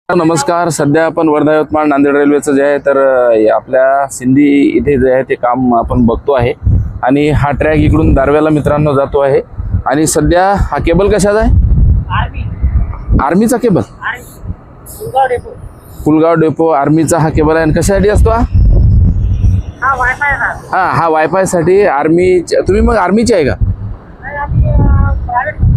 नमस्कार. सध्या आपण वर्धा यवतमाळ नांदेड रेल्वेचं जे आहे तर आपल्या सिंधी इथे जे आहे ते काम आपण बघतो आहे आणि हा ट्रॅक इकडून दारव्याला मित्रांनो जातो आहे. आणि सध्या हा केबल कशाचा आहे? आर्मीचा केबल. पुलगाव डेपो आर्मीचा हा केबल आहे. आणि कशासाठी असतो हा वायफाय साठी. आर्मी तुम्ही मग आर्मीचे आहे का?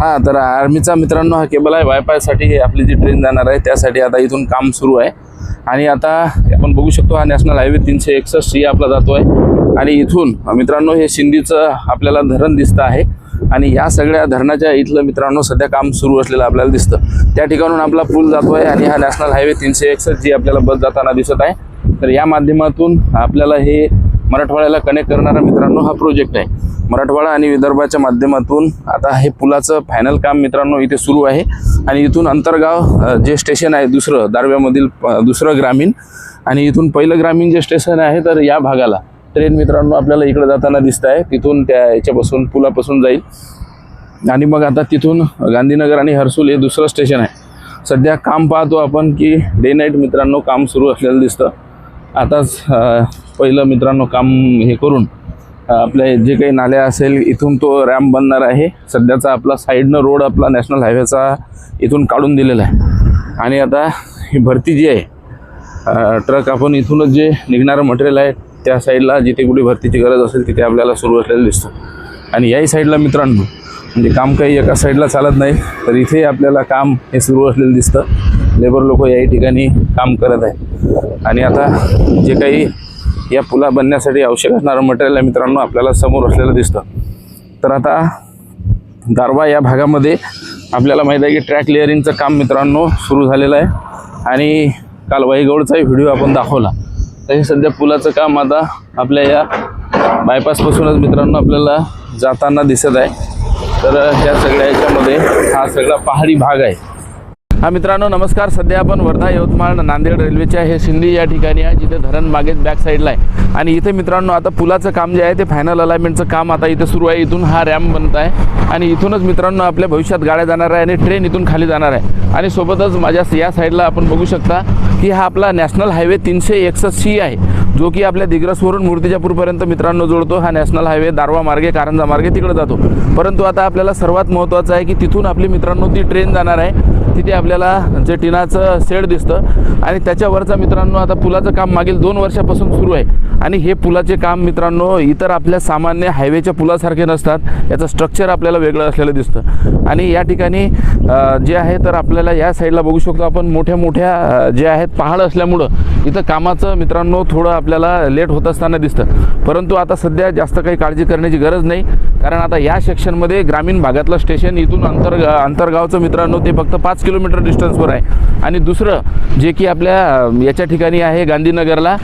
हा, तर आर्मीचा मित्रांनो हा केबल आहे. वायफायसाठी हे आपली जी ट्रेन जाणार आहे त्यासाठी आता इथून काम सुरू आहे. आणि आता आपण बघू शकतो हा नॅशनल हायवे 361 आपला जातो आहे. आणि इथून मित्रांनो हे सिंधीचं आपल्याला धरण दिसतं आहे. आणि या सगळ्या धरणाच्या इथलं मित्रांनो सध्या काम सुरू असलेलं आपल्याला दिसतं. त्या ठिकाणून आपला पूल जातो आहे आणि हा नॅशनल हायवे 361 जी आपल्याला बस जाताना दिसत आहे. तर या माध्यमातून आपल्याला हे मराठवाड्याला कनेक्ट करणारा मित्रांनो हा प्रोजेक्ट आहे. मराठवाडा आणि विदर्भाच्या माध्यमातून आता हे पुलाचं फायनल काम मित्रांनो इथे सुरू आहे. आणि इथून अंतरगाव जे स्टेशन आहे दुसरं दारव्यामधील दुसरं ग्रामीण, आणि इथून पहिलं ग्रामीण जे स्टेशन आहे तर या भागाला ट्रेन मित्रांनो आपल्याला इकडे जाताना दिसत आहे. तिथून त्या याच्यापासून पुलापासून जाईल आणि मग आता तिथून गांधीनगर आणि हर्सूल हे दुसरं स्टेशन आहे. सध्या काम पाहतो आपण की डे नाईट मित्रांनो काम सुरू असलेलं दिसतं. आताच पहिलं मित्रांनो काम हे करून आपले जे काही नाल्या असेल इथून तो रॅम्प बनणार आहे. सध्याचा आपला साईडनं रोड आपला नॅशनल हायवेचा इथून काढून दिलेला आहे. आणि आता ही भरती जी आहे ट्रक आपण इथूनच जे निघणारं मटेरियल आहे त्या साईडला जिथे कुठे भरतीची गरज असेल तिथे आपल्याला सुरू असलेलं दिसतं. आणि याही साईडला मित्रांनो म्हणजे काम काही एका साईडला चालत नाही, तर इथे आपल्याला काम हे सुरू असलेलं दिसतं. लेबर लोक याही ठिकाणी काम करत आहे. आणि आता जे काही या पुला बनण्यासाठी आवश्यक असणारं मटेरियल आहे मित्रांनो आपल्याला समोर असलेलं दिसतं. तर आता दारवा या भागामध्ये आपल्याला माहीत आहे की ट्रॅक लेअरिंगचं काम मित्रांनो सुरू झालेलं आहे. आणि काल वाईगवडचाही व्हिडिओ आपण दाखवला. तर हे सध्या पुलाचं काम आता आपल्या या बायपासपासूनच मित्रांनो आपल्याला जाताना दिसत आहे. तर ह्या सगळ्या याच्यामध्ये हा सगळा पहाडी भाग आहे. हा मित्रांनो नमस्कार. सध्या आपण वर्धा यवतमाळ नांदेड रेल्वेच्या हे सिंधी या ठिकाणी आहे जिथे धरण मागेच बॅक साईडला आहे. आणि इथे मित्रांनो आता पुलाचं काम जे आहे ते फायनल अलाइनमेंटचं काम आता इथे सुरू आहे. इथून हा रॅम्प बनत आहे आणि इथूनच मित्रांनो आपल्या भविष्यात गाड्या जाणार आहे आणि ट्रेन इथून खाली जाणार आहे. आणि सोबतच माझ्या या साईडला आपण बघू शकता की हा आपला नॅशनल हायवे 361 आहे जो की आपल्या दिग्रसवरून मूर्तिजापूरपर्यंत मित्रांनो जोडतो. हा नॅशनल हायवे दारवा मार्गे कारंजा मार्गे तिकडे जातो. परंतु आता आपल्याला सर्वात महत्त्वाचं आहे की तिथून आपली मित्रांनो ती ट्रेन जाणार आहे. तिथे आपल्याला जे टिनाचं शेड दिसतं आणि त्याच्यावरचा मित्रांनो आता पुलाचं काम मागील 2 वर्षापासून सुरू आहे. आणि हे पुलाचे काम मित्रांनो इतर आपल्या सामान्य हायवेच्या पुलासारखे नसतात. याचं स्ट्रक्चर आपल्याला वेगळं असलेलं दिसतं. आणि या ठिकाणी जे आहे तर आपल्याला या साईडला बघू शकतो आपण मोठ्या जे आहेत पहाड असल्यामुळं इथं कामाचं मित्रांनो थोडं आपल्याला लेट होत असताना दिसतं. परंतु आता सध्या जास्त काही काळजी करण्याची गरज नाही, कारण आता या सेक्शनमध्ये ग्रामीण भागातलं स्टेशन इथून अंतरगावचं मित्रांनो ते फक्त 5 किलोमीटर डिस्टन्सवर आहे. आणि दुसरं जे की आपल्या याच्या ठिकाणी आहे गांधीनगरला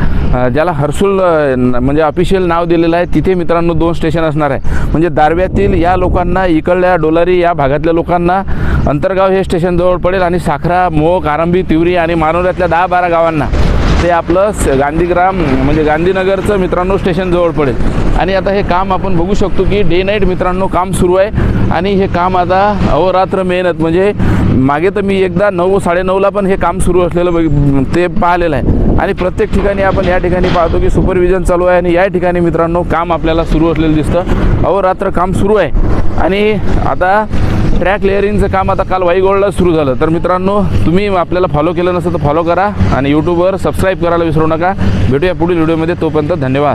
ज्याला हर्सूल म्हणजे ऑफिशियल नाव दिलेलं आहे, तिथे मित्रांनो 2 स्टेशन असणार आहे. म्हणजे दारव्यातील या लोकांना इकडल्या डोलारी या भागातल्या लोकांना अंतरगाव हे स्टेशन जवळ पडेल आणि साखरा मोख आरंभी तिवरी आणि मानोऱ्यातल्या 10-12 गावांना ते आपलं गांधीग्राम म्हणजे गांधीनगरचं मित्रांनो स्टेशन जवळ पडेल. आणि आता हे काम आपण बघू शकतो की डे नाईट मित्रांनो काम सुरू आहे. आणि हे काम आता अहोरात्र मेहनत म्हणजे मागे तर मी एकदा 9-9:30ला पण हे काम सुरू असलेलं ते पाहिलेलं आहे. आणि प्रत्येक ठिकाणी आपण या ठिकाणी पाहतो की सुपरविजन चालू आहे. आणि या ठिकाणी मित्रांनो काम आपल्याला सुरू असलेलं दिसतं. अहोरात्र काम सुरू आहे. आणि आता ट्रॅक लेअरिंगचं काम आता काल वाईगोळला सुरू झालं. तर मित्रांनो तुम्ही आपल्याला फॉलो केलं नसेल तर फॉलो करा आणि यूट्यूबवर सबस्क्राईब करायला विसरू नका. भेटूया पुढील व्हिडिओमध्ये. तोपर्यंत धन्यवाद.